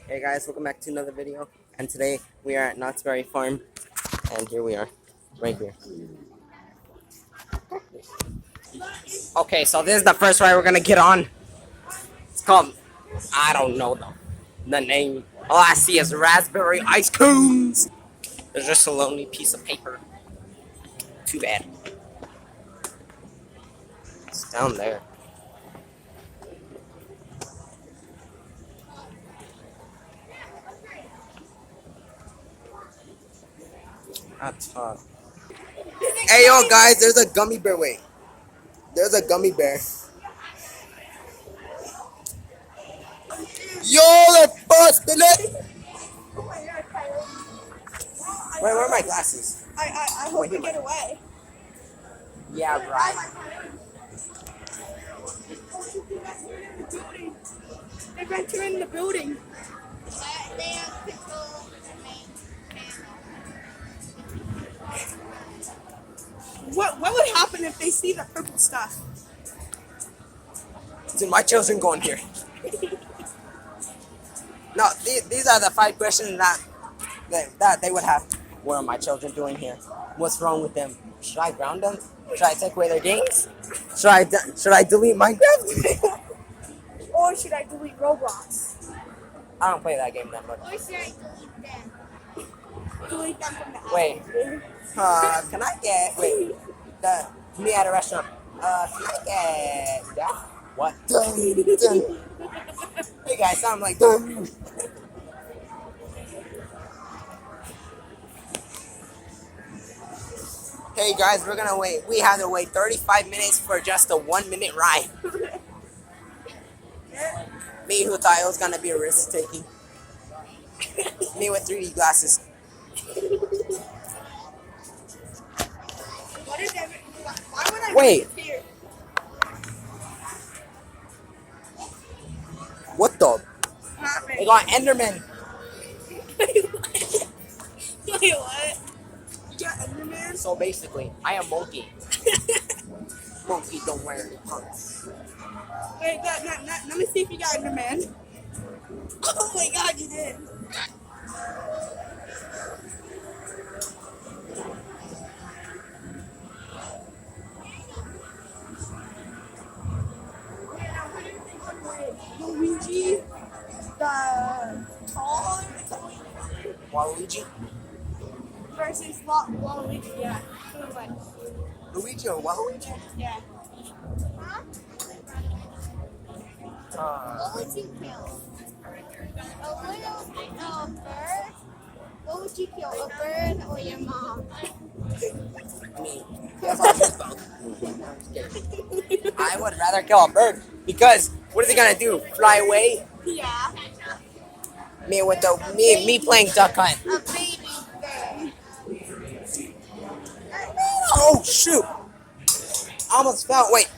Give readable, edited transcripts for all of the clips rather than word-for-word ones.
Hey guys, welcome back to another video. And today we are at Knott's Berry Farm, and here we are, right here. Okay, so this is the first ride we're gonna get on. It's called, I don't know the name. All I see is raspberry ice cones. There's just a lonely piece of paper. Too bad. It's down there. That's hot. Hey yo guys, there's a gummy bear. Wait, there's a gummy bear. Yo, let's bust it. Wait, where are my glasses? I hope you get away. Yeah, right. They're entering the building. They have control of the main panel. What would happen if they see the purple stuff? Dude, my children going here. No, these are the 5 questions that they would have. What are my children doing here? What's wrong with them? Should I ground them? Should I take away their games? Should I delete Minecraft? Or should I delete Roblox? I don't play that game that much. Or should I delete them? Delete them from the app. Wait. Can I get me at a restaurant? Can I get that? What? Hey guys, I'm like Hey guys, we're gonna wait. We have to wait 35 minutes for just a 1-minute ride. Me who thought it was gonna be a risk taking. Me with 3D glasses. What is every? Why would I Wait. be here? What the? They got Enderman. Wait, what? You got Enderman? So basically, I am Monkey. Monkey don't wear any pants. Wait, let me see if you got Enderman. Oh my god, you did. Luigi, the tall Waluigi? versus Luigi, yeah. Who won? Luigi or Waluigi? Yeah. Huh? Uh, What would you kill? A bird? What would you kill? A bird or your mom? me. That's all just both. I'm just kidding. I would rather kill a bird because what is it gonna do? Fly away? Yeah. Me playing duck hunt. A baby bird. Oh shoot! I almost fell. Wait,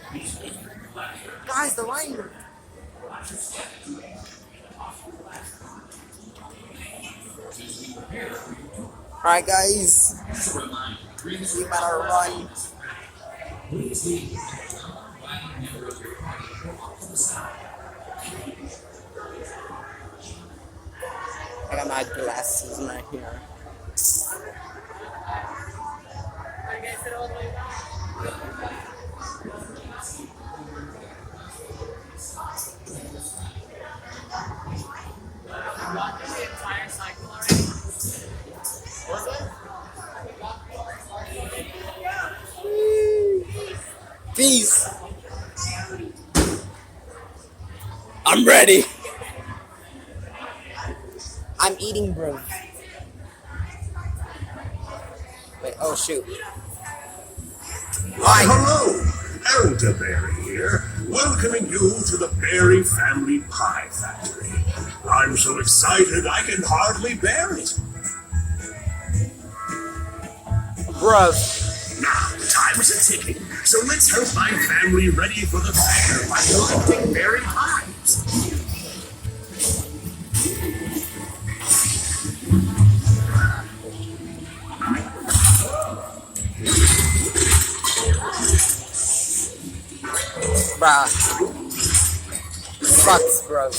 guys, the line. All right, guys, we better run. I got my glasses right here. Peace. I'm ready. I'm eating, bro. Wait, oh shoot. Why, hello! Elderberry here, welcoming you to the Berry Family Pie Factory. I'm so excited I can hardly bear it. Bruh. Now, the time is a-ticking, so let's help my family ready for the fair by collecting berry pies. Bruh. Sucks, bro.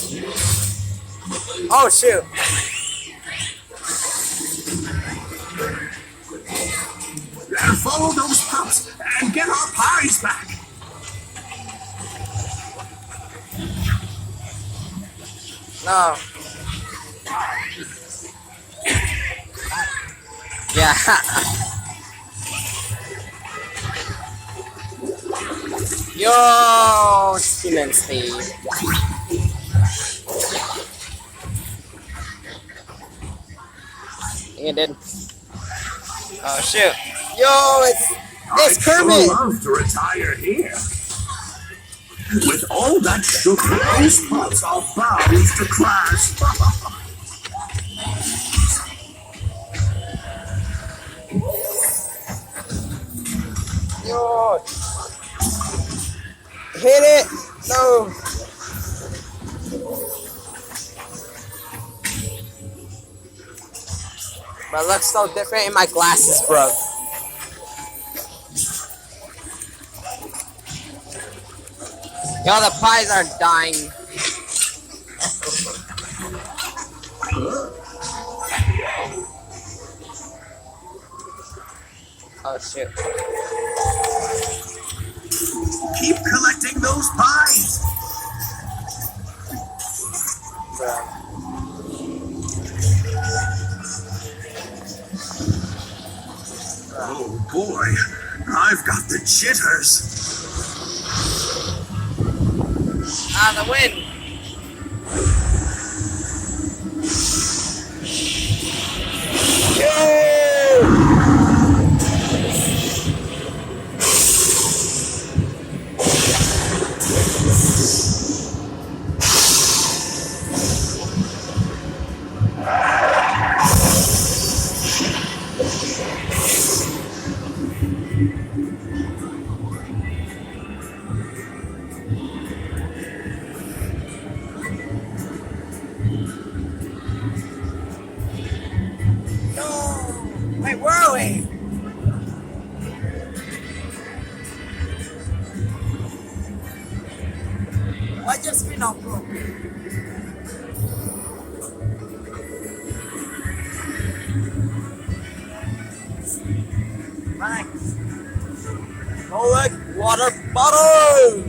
Oh shoot! Follow those pups and get our pies back. No. Yeah. Yo, Skin and Steve. You did. Oh shoot! Yo, it's I'd Kermit. sure love to retire here. With all that sugar, those pups are bound to crash. Yo, hit it! No. But it looks so different in my glasses, bro. Yo, the pies are dying. Oh shit. Keep collecting those pies. Oh boy, I've got the jitters. Ah, the wind. Wait, where are we? Why just been up, bro? Thanks. Collect water bottle.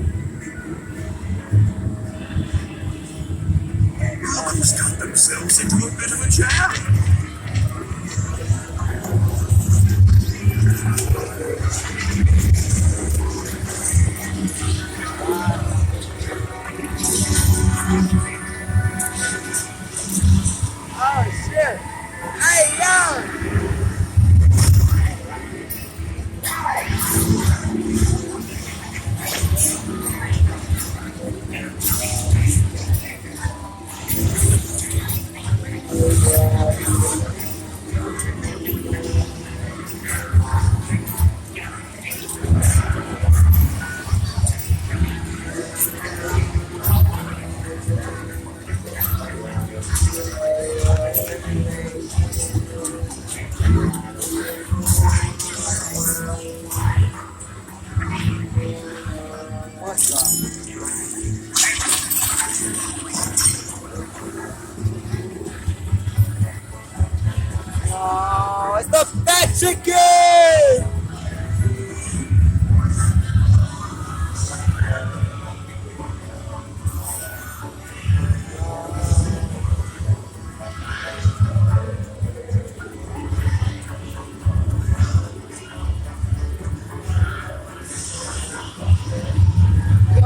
Who's got themselves into a bit of a jam? Oh shit! Hey yo! Oh, it's the fat chicken! Yo!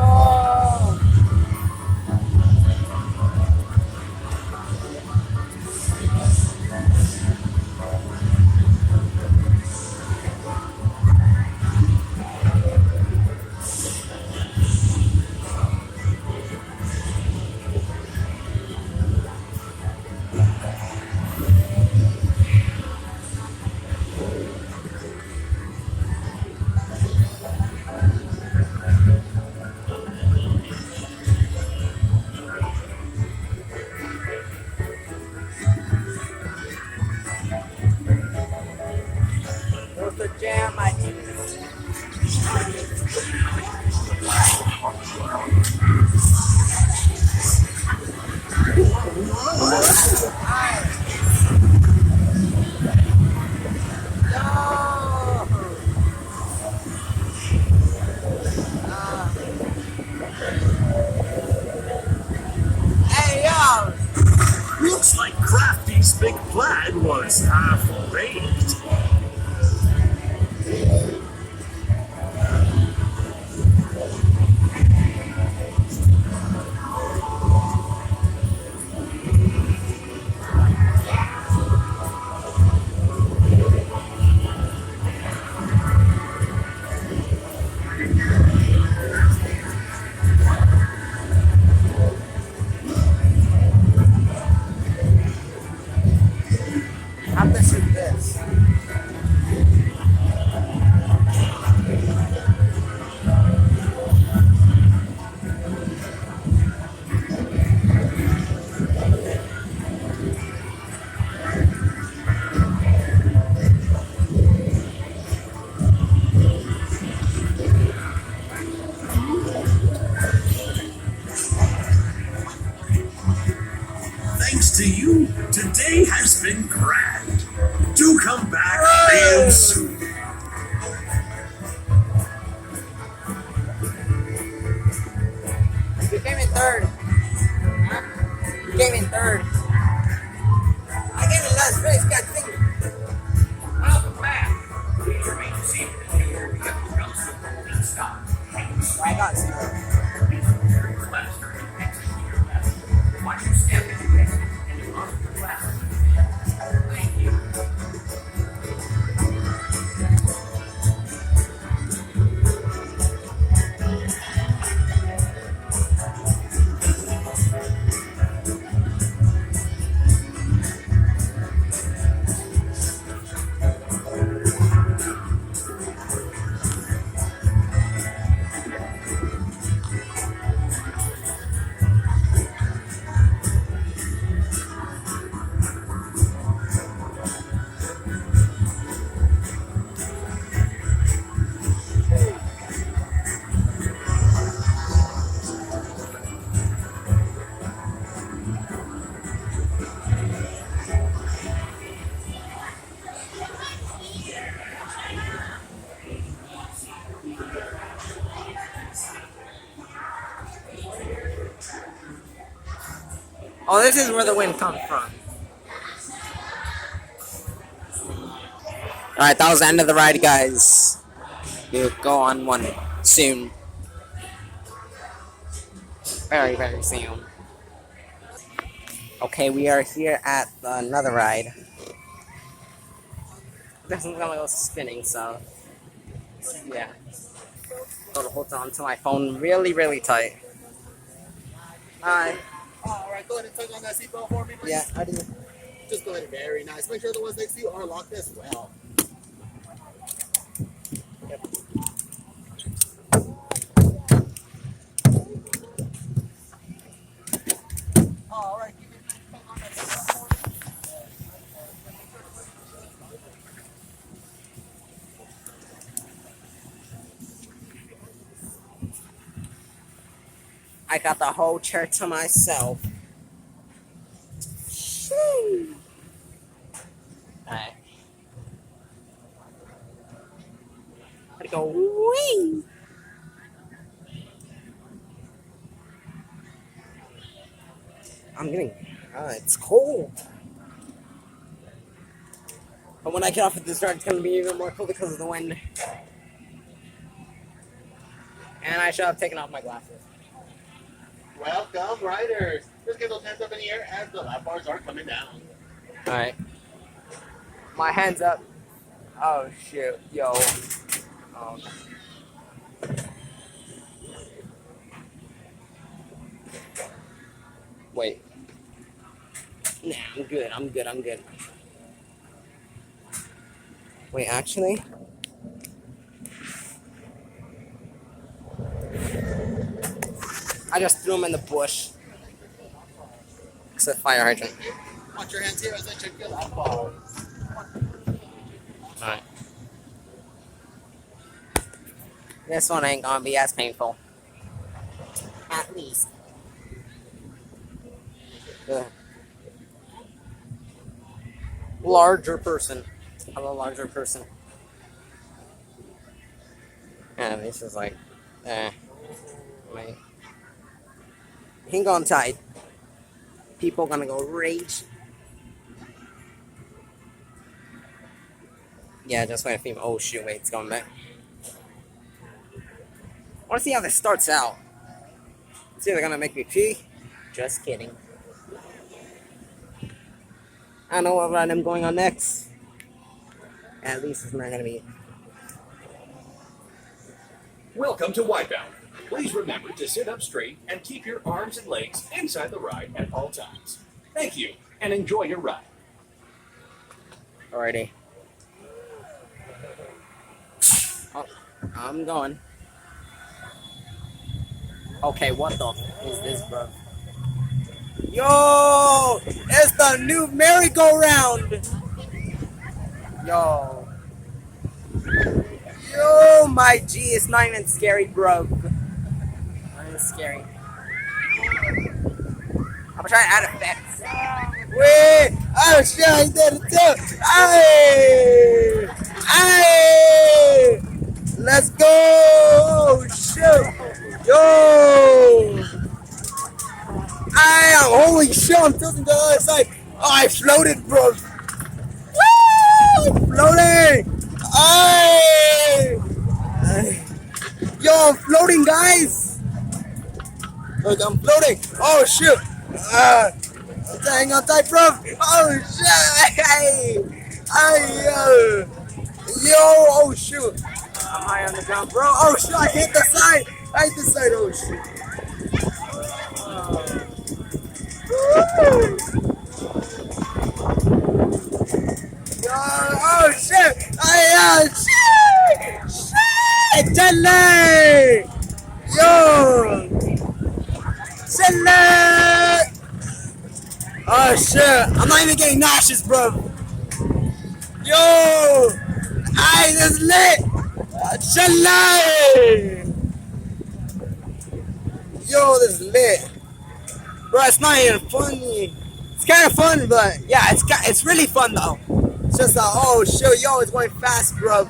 this big plan was half-baked. How this is this? Thanks to you, today has been grand. Do come back real soon. You came in third. Huh? You came in third. I came in last place, God dang it. Welcome back. Please remain seated until your vehicle comes to a complete stop. I got zero. Very fast during the exit to your left. Watch your step as you exit and look to the left. Thank you. Oh, this is where the wind comes from. Alright, that was the end of the ride, guys. We'll go on one soon. Very, very soon. Okay, we are here at another ride. This one's gonna go spinning, so yeah. Gotta hold on to my phone really, really tight. Hi. Alright, go ahead and tug on that seatbelt for me, please. Yeah, I do. Just go ahead and very nice. Make sure the ones next to you are locked as well. Alright, keep your tug on that seatbelt for me. I got the whole chair to myself. Shoo. Alright. Gotta go wing. I'm getting. It's cold. But when I get off at this ride, it's gonna be even more cold because of the wind. And I should have taken off my glasses. Welcome, riders. Just get those hands up in the air as the lap bars are coming down. Alright. My hands up. Oh shoot. Yo. Wait. Nah, I'm good. I'm good. I'm good. Wait, actually? I just threw him in the bush. It's a fire hydrant. Watch your hands here as I check your lap bar. Alright. This one ain't gonna be as painful. At least. Ugh. Larger person. I'm a larger person. Yeah, this is like, wait. Hang on tight. People gonna go rage. Yeah, just wait a few. Oh shoot! Wait, it's going back. I want to see how this starts out. See if they're gonna make me pee. Just kidding. I don't know what ride I'm going on next. At least it's not gonna be. Welcome to Wipeout. Please remember to sit up straight and keep your arms and legs inside the ride at all times. Thank you, and enjoy your ride. Alrighty. Oh, I'm going. Okay, what the f is this, bro? Yo! It's the new merry-go-round! Yo. Yo, my G, it's not even scary, bro. Not even scary. I'm trying to add effects. Wait! Oh shit, I did it too! Aye! Aye! Let's go! Oh shoot! Yo! Aye! Holy shit, I'm tilting to the other side! Oh, I floated, bro! Woo! Floating! Aye! Aye. Yo, I'm floating, guys! Look, I'm floating! Oh shoot! Hang on tight, bro! Oh shit! Hey! Hey, yo! Yo! Oh shoot! I'm high on the ground, bro! Oh shit! I hit the side! I hit the side! Oh shit! Yo! Oh shit! Hey, shit! Shit! Jelly! Yo! Jelly! Oh shit! I'm not even getting nauseous, bro. Yo! Aye, this is lit! Chalet! Yo, this is lit. Bro, it's not even funny. It's kind of fun, but yeah, it's really fun though. It's just oh shit, yo, it's going fast, bro.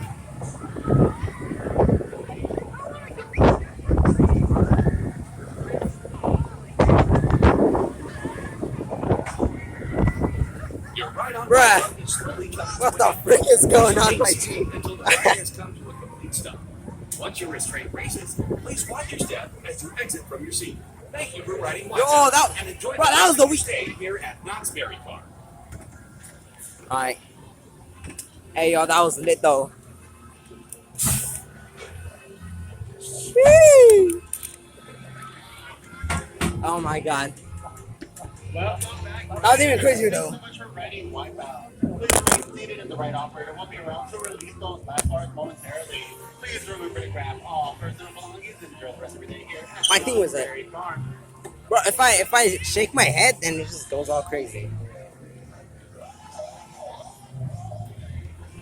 You're right on. Bruh, Slowly coming what the frick is going on, my G? until the ride has come to a complete stop. Once your restraint raises, please watch your step as you exit from your seat. Thank you for riding Wipeout, Yo, that- and enjoy bro, that was the rest of your week- stay here at Knott's Berry Farm. Alright. Hey, yo, that was lit though. Sheesh. Oh my god. Welcome back. That was even crazier though. Thank you so much for riding Wipeout. Please remain seated and the right operator will be around to release those lap bars momentarily. Please remember to grab all personal belongings and enjoy the rest of your day here at My thing was Knott's that- Berry Farm. Bro, if I shake my head, then it just goes all crazy.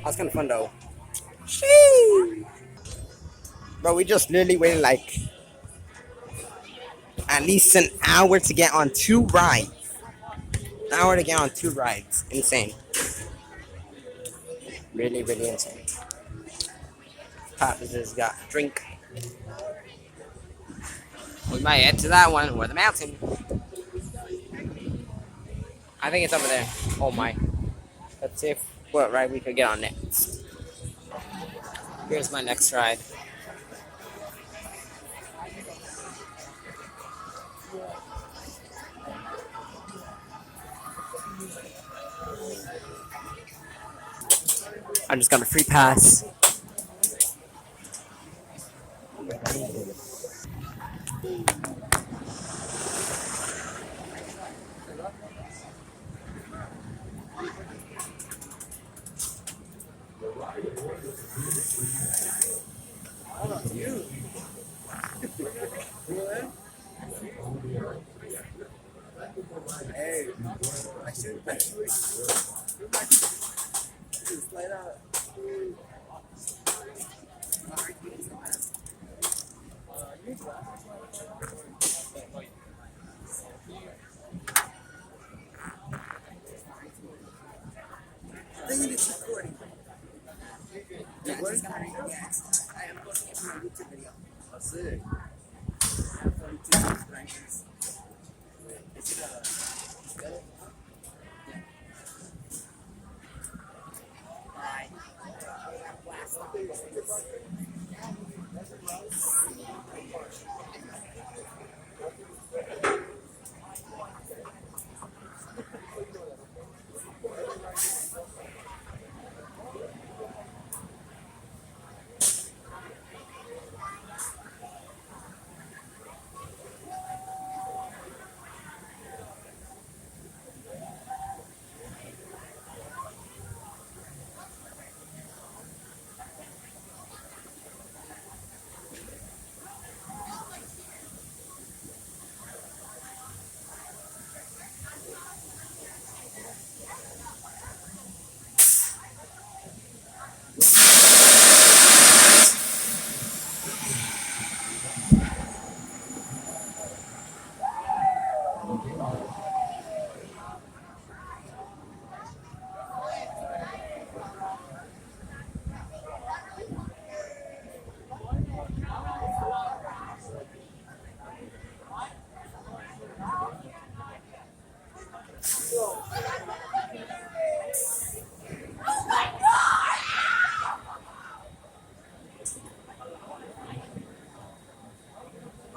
That's kind of fun though. Sheesh. Bro, we just literally waited like at least an hour to get on 2 rides. An hour to get on 2 rides. Insane. Really, really insane. Papa just got a drink. We might head to that one, or the mountain. I think it's over there. Oh my. Let's see what ride we could get on next. Here's my next ride. I just got a free pass.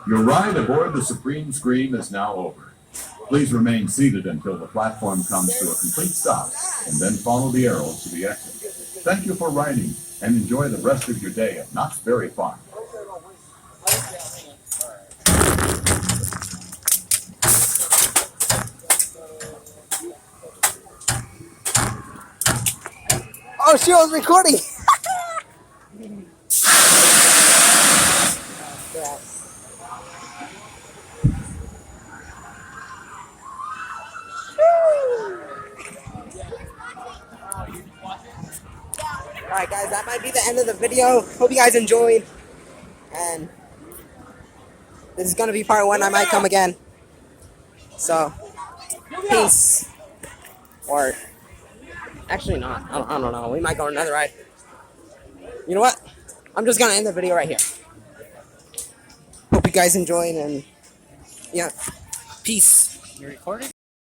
Your ride aboard the Supreme Scream is now over. Please remain seated until the platform comes to a complete stop, and then follow the arrows to the exit. Thank you for riding, and enjoy the rest of your day at Knott's Berry Farm. Oh, she was recording. Alright guys, that might be the end of the video. Hope you guys enjoyed. And this is gonna be part 1. I might come again. So, peace. Or, actually not. I don't know. We might go on another ride. You know what? I'm just gonna end the video right here. Hope you guys enjoyed and, yeah. Peace. You recorded?